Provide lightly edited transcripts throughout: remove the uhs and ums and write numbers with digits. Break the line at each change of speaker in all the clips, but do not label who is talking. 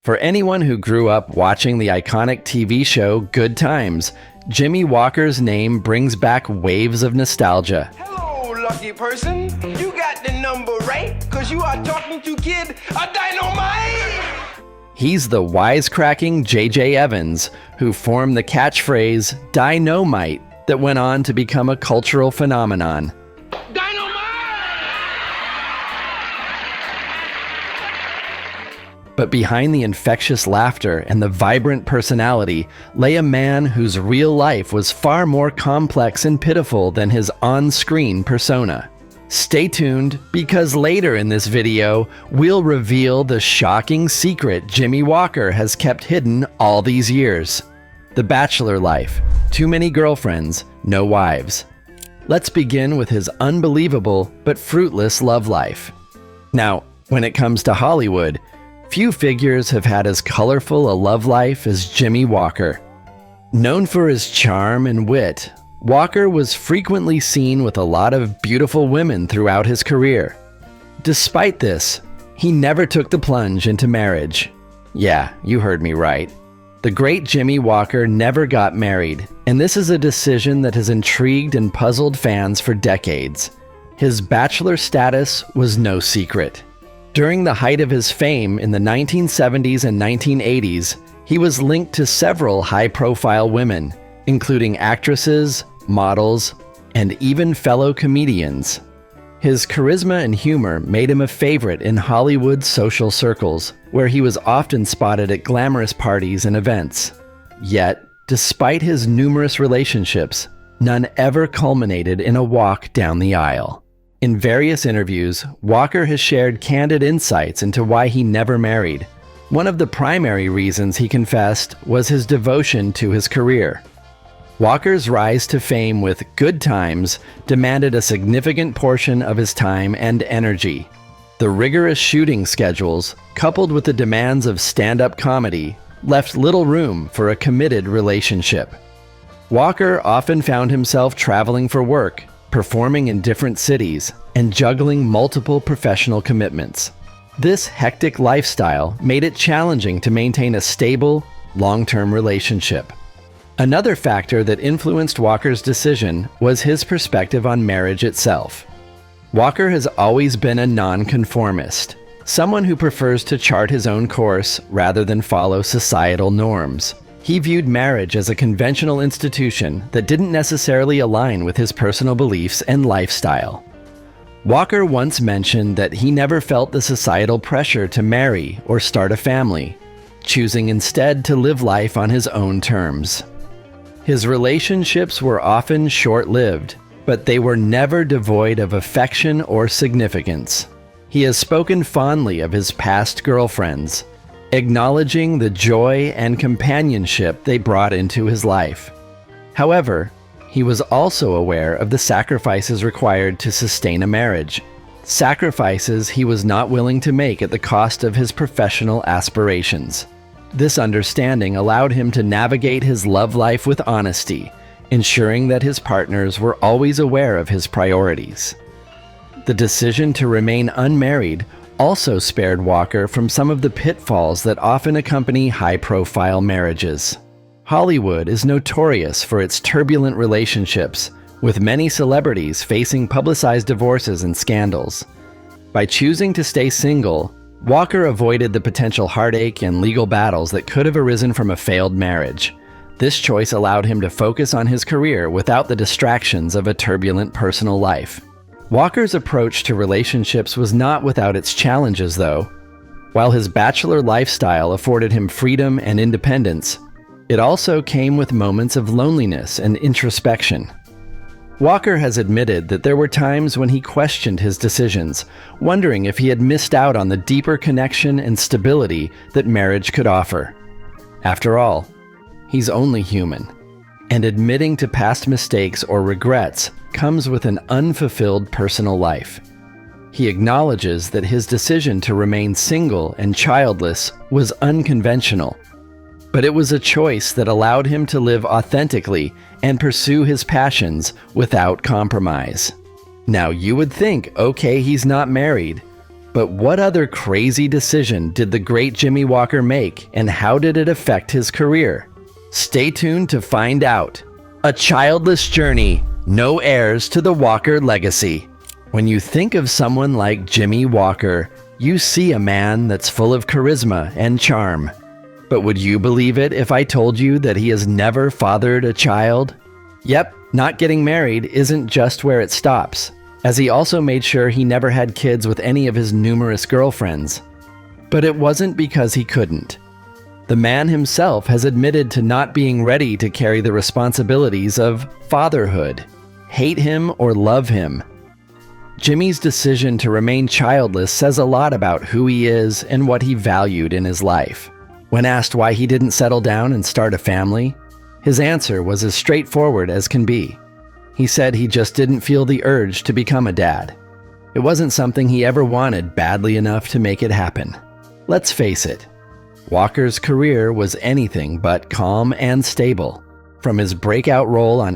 For anyone who grew up watching the iconic TV show Good Times, Jimmie Walker's name brings back waves of nostalgia.
Hello, lucky person. You got the number right, because you are talking to kid a Dy-no-mite.
He's the wisecracking J.J. Evans, who formed the catchphrase Dy-no-mite that went on to become a cultural phenomenon. But behind the infectious laughter and the vibrant personality lay a man whose real life was far more complex and pitiful than his on-screen persona. Stay tuned, because later in this video, we'll reveal the shocking secret Jimmie Walker has kept hidden all these years. The bachelor life, too many girlfriends, no wives. Let's begin with his unbelievable but fruitless love life. Now, when it comes to Hollywood, few figures have had as colorful a love life as Jimmie Walker. Known for his charm and wit, Walker was frequently seen with a lot of beautiful women throughout his career. Despite this, he never took the plunge into marriage. Yeah, you heard me right. The great Jimmie Walker never got married, and this is a decision that has intrigued and puzzled fans for decades. His bachelor status was no secret. During the height of his fame in the 1970s and 1980s, he was linked to several high-profile women, including actresses, models, and even fellow comedians. His charisma and humor made him a favorite in Hollywood's social circles, where he was often spotted at glamorous parties and events. Yet, despite his numerous relationships, none ever culminated in a walk down the aisle. In various interviews, Walker has shared candid insights into why he never married. One of the primary reasons he confessed was his devotion to his career. Walker's rise to fame with Good Times demanded a significant portion of his time and energy. The rigorous shooting schedules, coupled with the demands of stand-up comedy, left little room for a committed relationship. Walker often found himself traveling for work, performing in different cities, and juggling multiple professional commitments. This hectic lifestyle made it challenging to maintain a stable, long-term relationship. Another factor that influenced Walker's decision was his perspective on marriage itself. Walker has always been a nonconformist, someone who prefers to chart his own course rather than follow societal norms. He viewed marriage as a conventional institution that didn't necessarily align with his personal beliefs and lifestyle. Walker once mentioned that he never felt the societal pressure to marry or start a family, choosing instead to live life on his own terms. His relationships were often short-lived, but they were never devoid of affection or significance. He has spoken fondly of his past girlfriends, acknowledging the joy and companionship they brought into his life. However, he was also aware of the sacrifices required to sustain a marriage, sacrifices he was not willing to make at the cost of his professional aspirations. This understanding allowed him to navigate his love life with honesty, ensuring that his partners were always aware of his priorities. The decision to remain unmarried also spared Walker from some of the pitfalls that often accompany high-profile marriages. Hollywood is notorious for its turbulent relationships, with many celebrities facing publicized divorces and scandals. By choosing to stay single, Walker avoided the potential heartache and legal battles that could have arisen from a failed marriage. This choice allowed him to focus on his career without the distractions of a turbulent personal life. Walker's approach to relationships was not without its challenges, though. While his bachelor lifestyle afforded him freedom and independence, it also came with moments of loneliness and introspection. Walker has admitted that there were times when he questioned his decisions, wondering if he had missed out on the deeper connection and stability that marriage could offer. After all, he's only human, and admitting to past mistakes or regrets comes with an unfulfilled personal life. He acknowledges that his decision to remain single and childless was unconventional, but it was a choice that allowed him to live authentically and pursue his passions without compromise. Now, you would think, okay, he's not married, But what other crazy decision did the great Jimmie Walker make, and how did it affect his career? Stay tuned to find out. A childless journey, no heirs to the Walker legacy. When you think of someone like Jimmie Walker, you see a man that's full of charisma and charm. But would you believe it if I told you that he has never fathered a child? Yep, not getting married isn't just where it stops, as he also made sure he never had kids with any of his numerous girlfriends. But it wasn't because he couldn't. The man himself has admitted to not being ready to carry the responsibilities of fatherhood. Hate him or love him. Jimmie's decision to remain childless says a lot about who he is and what he valued in his life. When asked why he didn't settle down and start a family, his answer was as straightforward as can be. He said he just didn't feel the urge to become a dad. It wasn't something he ever wanted badly *enough to make it happen. Let's face it, Walker's career was anything but calm and stable. From his breakout role on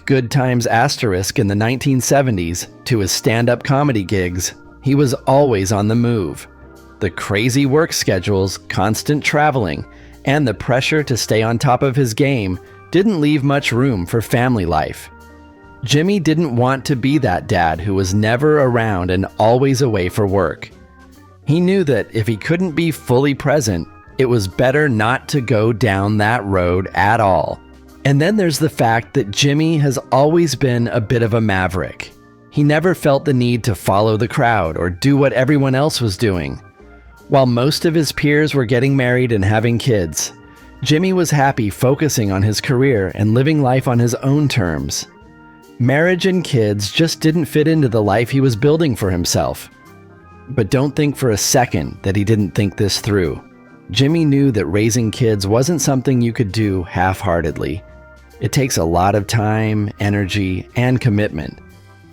Good Times in the 1970s to his stand-up comedy gigs, he was always on the move. The crazy work schedules, constant traveling, and the pressure to stay on top of his game didn't leave much room for family life. Jimmie didn't want to be that dad who was never around and always away for work. He knew that if he couldn't be fully present, it was better not to go down that road at all. And then there's the fact that Jimmie has always been a bit of a maverick. He never felt the need to follow the crowd or do what everyone else was doing. While most of his peers were getting married and having kids, Jimmie was happy focusing on his career and living life on his own terms. Marriage and kids just didn't fit into the life he was building for himself. But don't think for a second that he didn't think this through. Jimmie knew that raising kids wasn't something you could do half-heartedly. It takes a lot of time, energy, and commitment,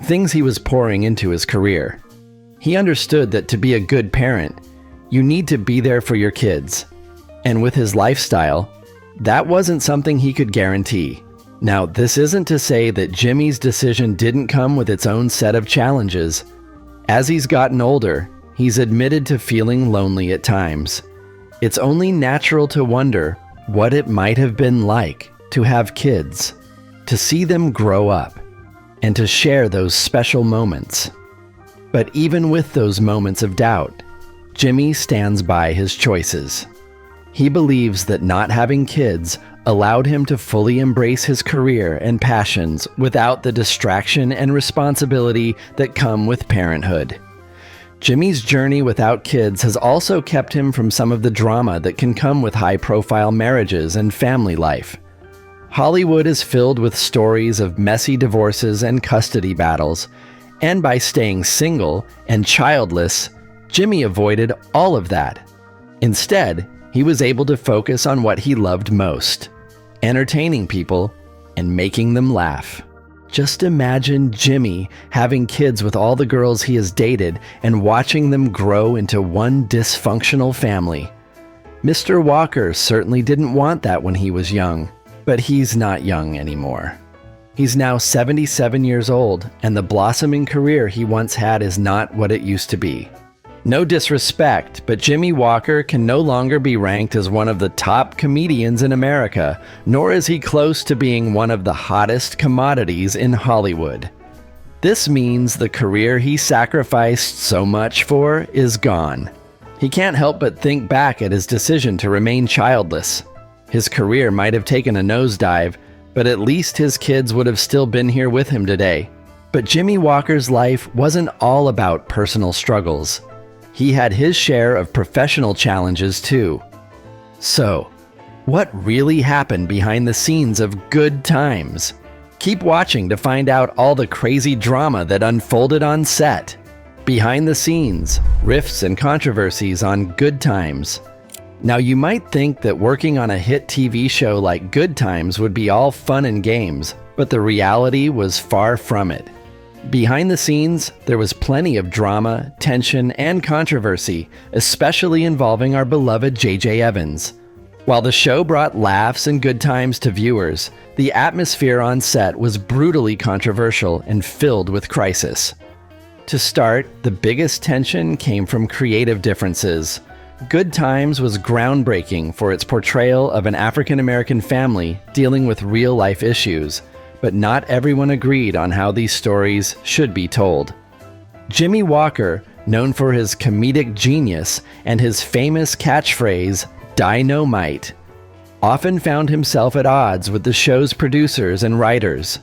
things he was pouring into his career. He understood that to be a good parent, you need to be there for your kids. And with his lifestyle, that wasn't something he could guarantee. Now, this isn't to say that Jimmie's decision didn't come with its own set of challenges. As he's gotten older, he's admitted to feeling lonely at times. It's only natural to wonder what it might have been like to have kids, to see them grow up, and to share those special moments. But even with those moments of doubt, Jimmie stands by his choices. He believes that not having kids allowed him to fully embrace his career and passions without the distraction and responsibility that come with parenthood. Jimmie's journey without kids has also kept him from some of the drama that can come with high-profile marriages and family life. Hollywood is filled with stories of messy divorces and custody battles, and by staying single and childless, Jimmie avoided all of that. Instead, he was able to focus on what he loved most: entertaining people and making them laugh. Just imagine Jimmie having kids with all the girls he has dated and watching them grow into one dysfunctional family. Mr. Walker certainly didn't want that when he was young, but he's not young anymore. He's now 77 years old, and the blossoming career he once had is not what it used to be. No disrespect, but Jimmie Walker can no longer be ranked as one of the top comedians in America, nor is he close to being one of the hottest commodities in Hollywood. This means the career he sacrificed so much for is gone. He can't help but think back at his decision to remain childless. His career might have taken a nosedive, but at least his kids would have still been here with him today. But Jimmie Walker's life wasn't all about personal struggles. He had his share of professional challenges too. So, what really happened behind the scenes of Good Times? Keep watching to find out all the crazy drama that unfolded on set. Behind the scenes, rifts and controversies on Good Times. Now, you might think that working on a hit TV show like Good Times would be all fun and games, but the reality was far from it. Behind the scenes, there was plenty of drama, tension, and controversy, especially involving our beloved J.J. Evans. While the show brought laughs and good times to viewers, the atmosphere on set was brutally controversial and filled with crisis. To start, the biggest tension came from creative differences. Good Times was groundbreaking for its portrayal of an African-American family dealing with real-life issues, but not everyone agreed on how these stories should be told. Jimmie Walker, known for his comedic genius and his famous catchphrase, Dy-no-mite, often found himself at odds with the show's producers and writers.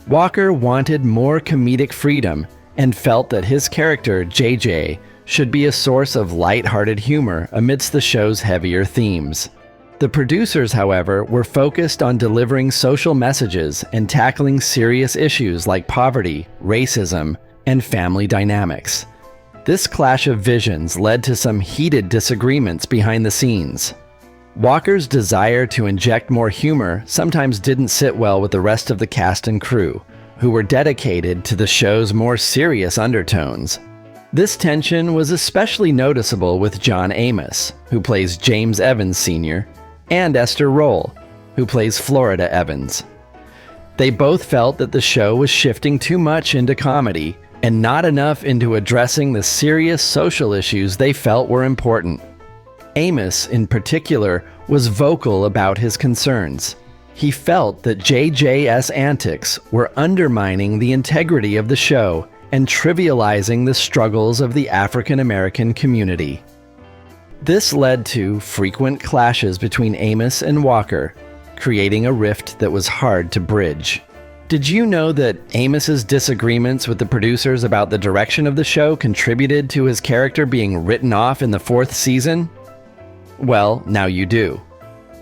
Walker wanted more comedic freedom and felt that his character, JJ, should be a source of light-hearted humor amidst the show's heavier themes. The producers, however, were focused on delivering social messages and tackling serious issues like poverty, racism, and family dynamics. This clash of visions led to some heated disagreements behind the scenes. Walker's desire to inject more humor sometimes didn't sit well with the rest of the cast and crew, who were dedicated to the show's more serious undertones. This tension was especially noticeable with John Amos, who plays James Evans Sr., and Esther Rolle, who plays Florida Evans. They both felt that the show was shifting too much into comedy and not enough into addressing the serious social issues they felt were important. Amos, in particular, was vocal about his concerns. He felt that JJ's antics were undermining the integrity of the show and trivializing the struggles of the African American community. This led to frequent clashes between Amos and Walker, creating a rift that was hard to bridge. Did you know that Amos's disagreements with the producers about the direction of the show contributed to his character being written off in the 4th season? Well, now you do.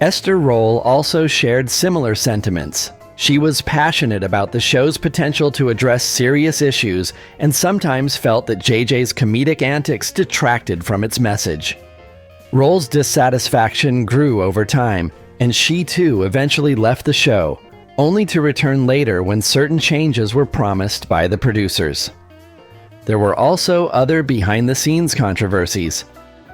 Esther Rolle also shared similar sentiments. She was passionate about the show's potential to address serious issues and sometimes felt that JJ's comedic antics detracted from its message. Rolle's dissatisfaction grew over time, and she too eventually left the show, only to return later when certain changes were promised by the producers. There were also other behind-the-scenes controversies.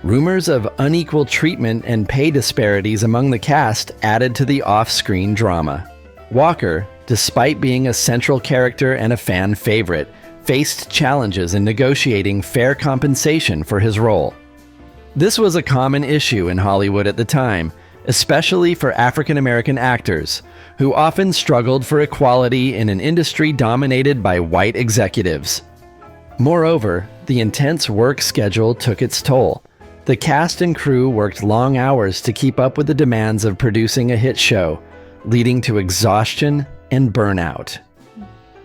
Rumors of unequal treatment and pay disparities among the cast added to the off-screen drama. Walker, despite being a central character and a fan favorite, faced challenges in negotiating fair compensation for his role. This was a common issue in Hollywood at the time, especially for African American actors, who often struggled for equality in an industry dominated by white executives. Moreover, the intense work schedule took its toll. The cast and crew worked long hours to keep up with the demands of producing a hit show, leading to exhaustion and burnout.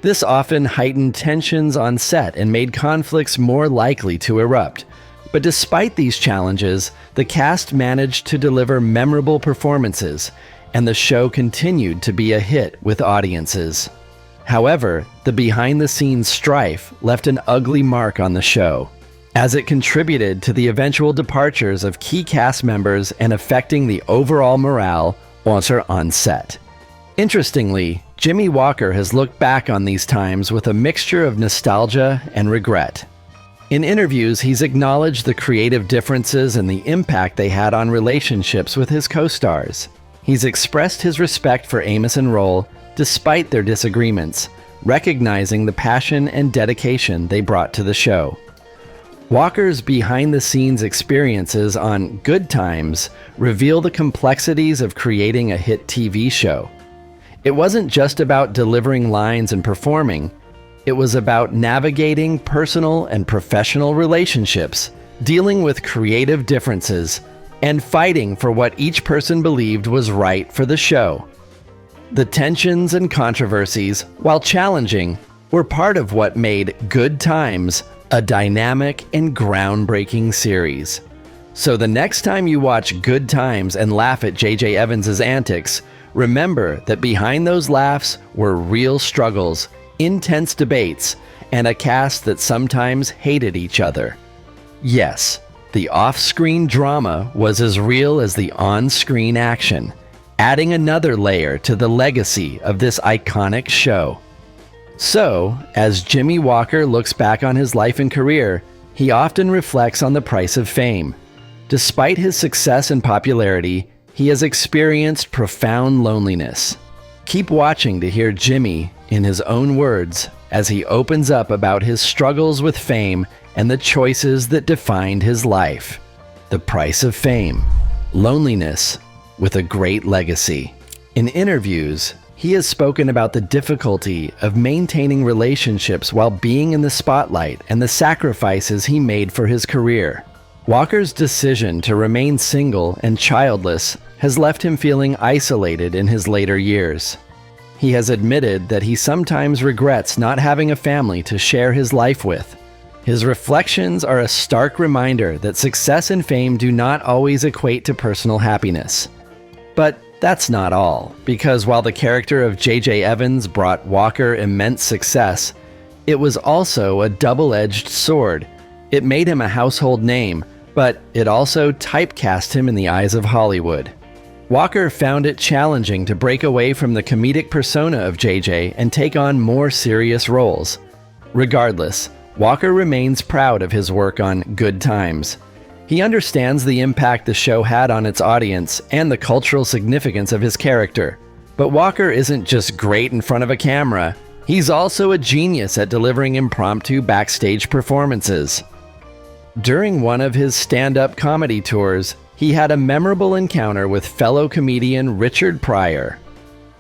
This often heightened tensions on set and made conflicts more likely to erupt. But despite these challenges, the cast managed to deliver memorable performances, and the show continued to be a hit with audiences. However, the behind-the-scenes strife left an ugly mark on the show, as it contributed to the eventual departures of key cast members and affecting the overall morale on set. Interestingly, Jimmie Walker has looked back on these times with a mixture of nostalgia and regret. In interviews, he's acknowledged the creative differences and the impact they had on relationships with his co-stars. He's expressed his respect for Amos and Rolle despite their disagreements, recognizing the passion and dedication they brought to the show. Walker's behind-the-scenes experiences on Good Times reveal the complexities of creating a hit TV show. It wasn't just about delivering lines and performing. It was about navigating personal and professional relationships, dealing with creative differences, and fighting for what each person believed was right for the show. The tensions and controversies, while challenging, were part of what made Good Times a dynamic and groundbreaking series. So the next time you watch Good Times and laugh at JJ Evans' antics, remember that behind those laughs were real struggles, intense debates, and a cast that sometimes hated each other. Yes, the off-screen drama was as real as the on-screen action, adding another layer to the legacy of this iconic show. So, as Jimmie Walker looks back on his life and career, he often reflects on the price of fame. Despite his success and popularity, he has experienced profound loneliness. Keep watching to hear Jimmie, in his own words, as he opens up about his struggles with fame and the choices that defined his life. The price of fame, loneliness with a great legacy. In interviews, he has spoken about the difficulty of maintaining relationships while being in the spotlight and the sacrifices he made for his career. Walker's decision to remain single and childless has left him feeling isolated in his later years. He has admitted that he sometimes regrets not having a family to share his life with. His reflections are a stark reminder that success and fame do not always equate to personal happiness. But that's not all, because while the character of J.J. Evans brought Walker immense success, it was also a double-edged sword. It made him a household name, but it also typecast him in the eyes of Hollywood. Walker found it challenging to break away from the comedic persona of J.J. and take on more serious roles. Regardless, Walker remains proud of his work on Good Times. He understands the impact the show had on its audience and the cultural significance of his character. But Walker isn't just great in front of a camera, he's also a genius at delivering impromptu backstage performances. During one of his stand-up comedy tours, he had a memorable encounter with fellow comedian Richard Pryor.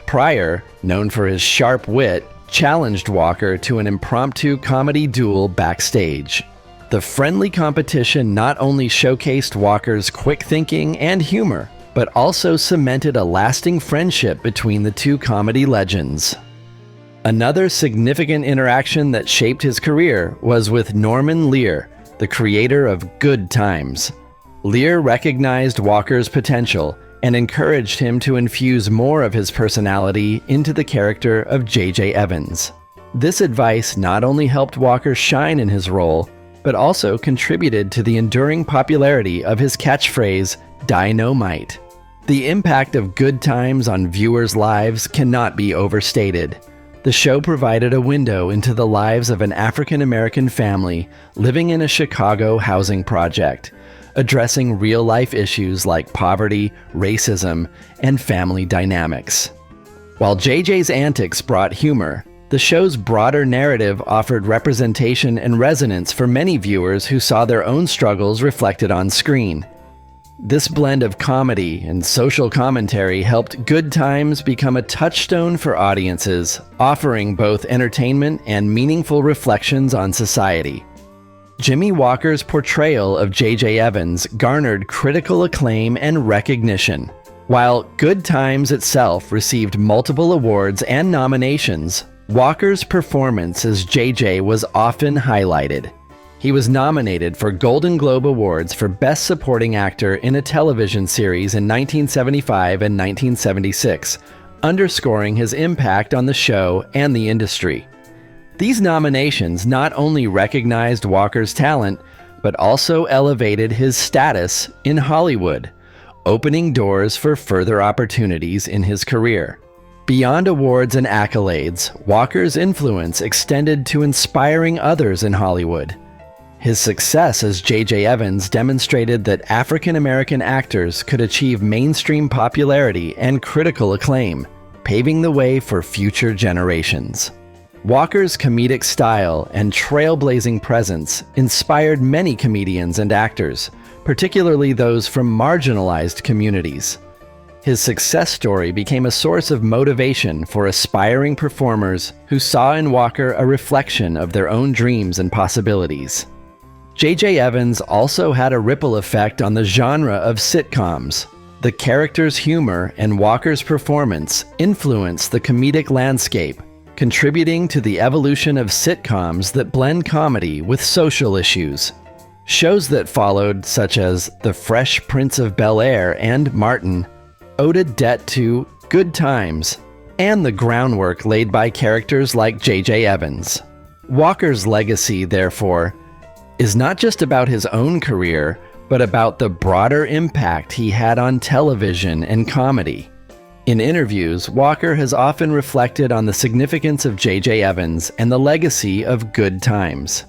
Pryor, known for his sharp wit, challenged Walker to an impromptu comedy duel backstage. The friendly competition not only showcased Walker's quick thinking and humor, but also cemented a lasting friendship between the two comedy legends. Another significant interaction that shaped his career was with Norman Lear, the creator of Good Times. Lear recognized Walker's potential and encouraged him to infuse more of his personality into the character of J.J. Evans. This advice not only helped Walker shine in his role, but also contributed to the enduring popularity of his catchphrase, Dy-no-mite. The impact of Good Times on viewers' lives cannot be overstated. The show provided a window into the lives of an African-American family living in a Chicago housing project, addressing real-life issues like poverty, racism, and family dynamics. While JJ's antics brought humor, the show's broader narrative offered representation and resonance for many viewers who saw their own struggles reflected on screen. This blend of comedy and social commentary helped Good Times become a touchstone for audiences, offering both entertainment and meaningful reflections on society. Jimmie Walker's portrayal of J.J. Evans garnered critical acclaim and recognition. While Good Times itself received multiple awards and nominations, Walker's performance as J.J. was often highlighted. He was nominated for Golden Globe Awards for Best Supporting Actor in a Television Series in 1975 and 1976, underscoring his impact on the show and the industry. These nominations not only recognized Walker's talent, but also elevated his status in Hollywood, opening doors for further opportunities in his career. Beyond awards and accolades, Walker's influence extended to inspiring others in Hollywood. His success as J.J. Evans demonstrated that African-American actors could achieve mainstream popularity and critical acclaim, paving the way for future generations. Walker's comedic style and trailblazing presence inspired many comedians and actors, particularly those from marginalized communities. His success story became a source of motivation for aspiring performers who saw in Walker a reflection of their own dreams and possibilities. J.J. Evans also had a ripple effect on the genre of sitcoms. The character's humor and Walker's performance influenced the comedic landscape, contributing to the evolution of sitcoms that blend comedy with social issues. Shows that followed, such as The Fresh Prince of Bel-Air and Martin, owed a debt to Good Times and the groundwork laid by characters like J.J. Evans. Walker's legacy, therefore, is not just about his own career, but about the broader impact he had on television and comedy. In interviews, Walker has often reflected on the significance of J.J. Evans and the legacy of Good Times.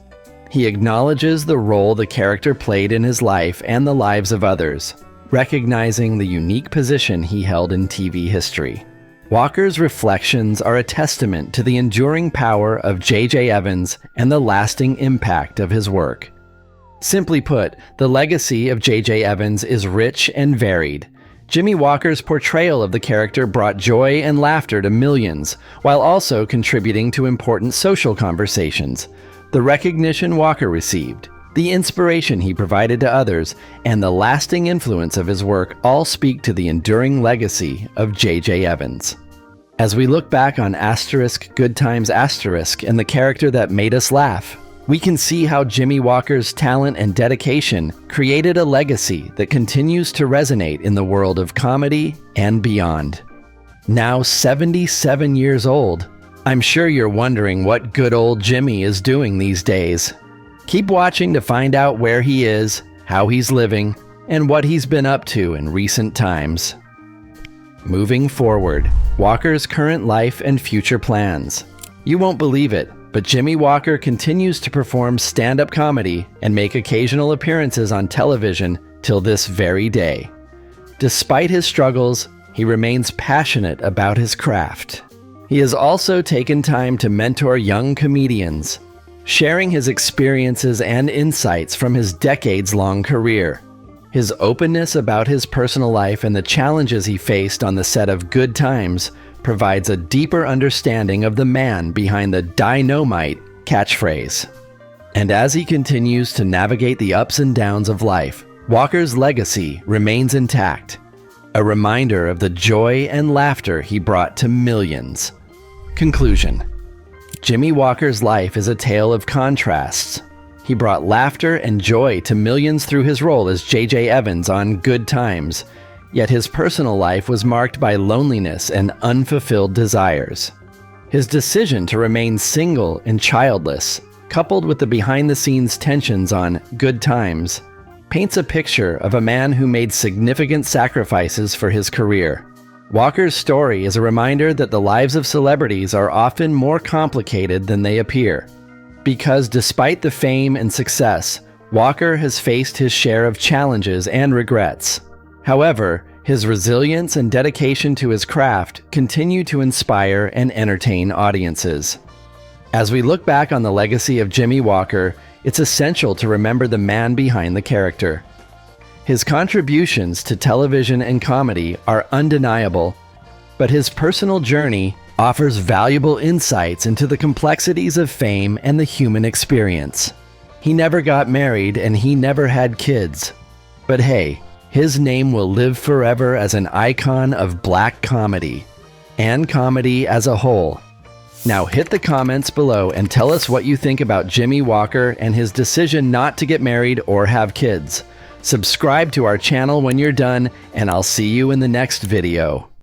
He acknowledges the role the character played in his life and the lives of others, recognizing the unique position he held in TV history. Walker's reflections are a testament to the enduring power of J.J. Evans and the lasting impact of his work. Simply put, the legacy of J.J. Evans is rich and varied. Jimmie Walker's portrayal of the character brought joy and laughter to millions, while also contributing to important social conversations. The recognition Walker received, the inspiration he provided to others, and the lasting influence of his work all speak to the enduring legacy of J.J. Evans. As we look back on Good Times and the character that made us laugh, we can see how Jimmie Walker's talent and dedication created a legacy that continues to resonate in the world of comedy and beyond. Now 77 years old, I'm sure you're wondering what good old Jimmie is doing these days. Keep watching to find out where he is, how he's living, and what he's been up to in recent times. Moving forward, Walker's current life and future plans. You won't believe it, but Jimmie Walker continues to perform stand-up comedy and make occasional appearances on television till this very day. Despite his struggles, he remains passionate about his craft. He has also taken time to mentor young comedians, sharing his experiences and insights from his decades-long career. His openness about his personal life and the challenges he faced on the set of Good Times provides a deeper understanding of the man behind the Dy-no-mite catchphrase. And as he continues to navigate the ups and downs of life, Walker's legacy remains intact, a reminder of the joy and laughter he brought to millions. Conclusion: Jimmie Walker's life is a tale of contrasts. He brought laughter and joy to millions through his role as J.J. Evans on Good Times, yet his personal life was marked by loneliness and unfulfilled desires. His decision to remain single and childless, coupled with the behind-the-scenes tensions on Good Times, paints a picture of a man who made significant sacrifices for his career. Walker's story is a reminder that the lives of celebrities are often more complicated than they appear. Because despite the fame and success, Walker has faced his share of challenges and regrets. However, his resilience and dedication to his craft continue to inspire and entertain audiences. As we look back on the legacy of Jimmie Walker, it's essential to remember the man behind the character. His contributions to television and comedy are undeniable, but his personal journey offers valuable insights into the complexities of fame and the human experience. He never got married and he never had kids. But hey, his name will live forever as an icon of black comedy, and comedy as a whole. Now hit the comments below and tell us what you think about Jimmie Walker and his decision not to get married or have kids. Subscribe to our channel when you're done, and I'll see you in the next video.